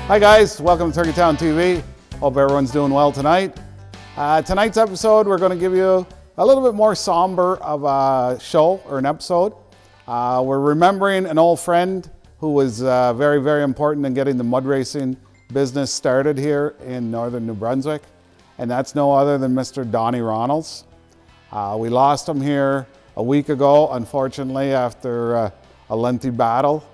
Hi guys, welcome to Turkeytown TV. Hope everyone's doing well tonight. Tonight's episode, we're going to give you a little bit more somber of a show or an episode. We're remembering an old friend who was very, very important in getting the mud racing business started here in Northern New Brunswick. And that's no other than Mr. Donnie Ronalds. We lost him here a week ago, unfortunately, after a lengthy battle.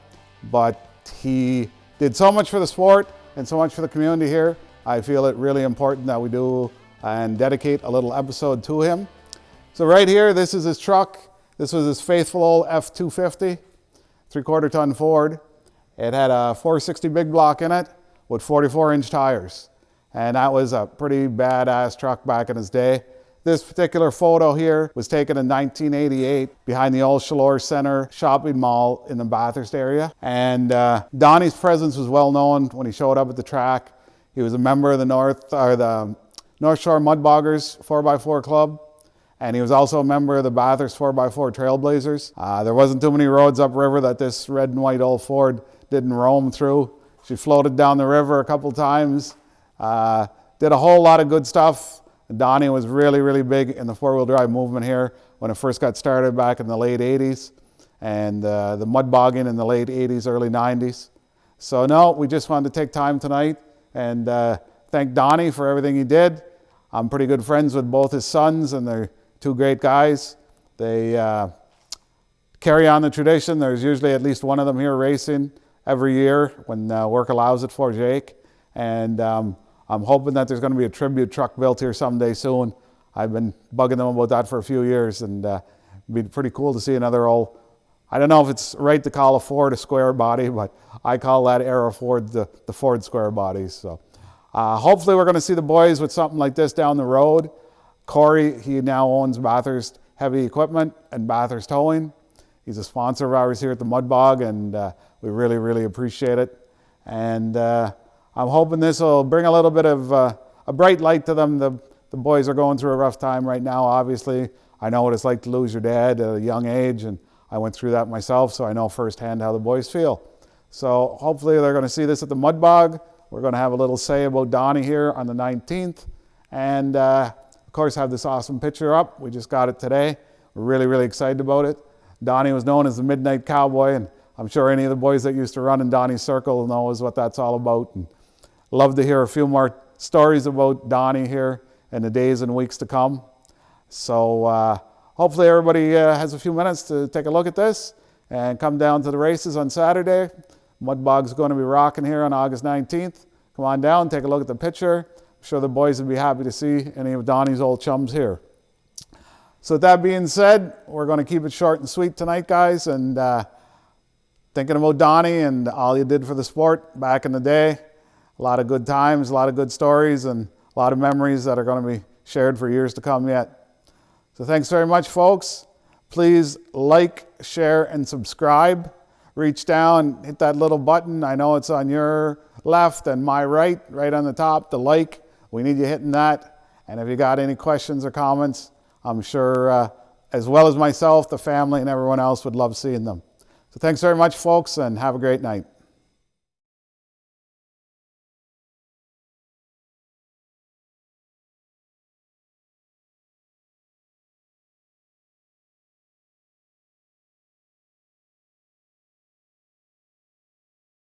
But he did so much for the sport and so much for the community here. I feel it really important that we do and dedicate a little episode to him. So right here, this is his truck. This was his faithful old F-250, 3/4 ton Ford. It had a 460 big block in it with 44-inch tires. And that was a pretty badass truck back in his day. This particular photo here was taken in 1988 behind the old Chaleur shopping mall in the Bathurst area. And Donnie's presence was well known when he showed up at the track. He was a member of the North Shore Mud Boggers 4x4 Club. And he was also a member of the Bathurst 4x4 Trailblazers. There wasn't too many roads upriver that this red and white old Ford didn't roam through. She floated down the river a couple times. Did a whole lot of good stuff. Donnie was really, really big in the four-wheel drive movement here when it first got started back in the late 80s and the mud bogging in the late 80s, early 90s. So no, we just wanted to take time tonight and thank Donnie for everything he did. I'm pretty good friends with both his sons, and they're two great guys. They carry on the tradition. There's usually at least one of them here racing every year when work allows it for Jake. And I'm hoping that there's going to be a tribute truck built here someday soon. I've been bugging them about that for a few years, and it'd be pretty cool to see another old, I don't know if it's right to call a Ford a square body, but I call that era Ford the Ford square bodies. So hopefully we're going to see the boys with something like this down the road. Corey, he now owns Bathurst Heavy Equipment and Bathurst Towing. He's a sponsor of ours here at the Mud Bog, and we really, really appreciate it. And I'm hoping this will bring a little bit of a bright light to them. The boys are going through a rough time right now, obviously. I know what it's like to lose your dad at a young age, and I went through that myself, so I know firsthand how the boys feel. So hopefully they're going to see this at the Mud Bog. We're going to have a little say about Donnie here on the 19th. And of course, have this awesome picture up. We just got it today. We're really, really excited about it. Donnie was known as the Midnight Cowboy, and I'm sure any of the boys that used to run in Donnie's circle knows what that's all about. And love to hear a few more stories about Donnie here in the days and weeks to come. So hopefully everybody has a few minutes to take a look at this and come down to the races on Saturday. Mud Bog's going to be rocking here on August 19th. Come on down, take a look at the picture. I'm sure the boys would be happy to see any of Donnie's old chums here. So with that being said, we're going to keep it short and sweet tonight, guys. And thinking about Donnie and all he did for the sport back in the day. A lot of good times, a lot of good stories, and a lot of memories that are going to be shared for years to come yet. So thanks very much, folks. Please like, share, and subscribe. Reach down, hit that little button. I know it's on your left and my right on the top, the like. We need you hitting that. And if you got any questions or comments, I'm sure, as well as myself, the family, and everyone else would love seeing them. So thanks very much, folks, and have a great night.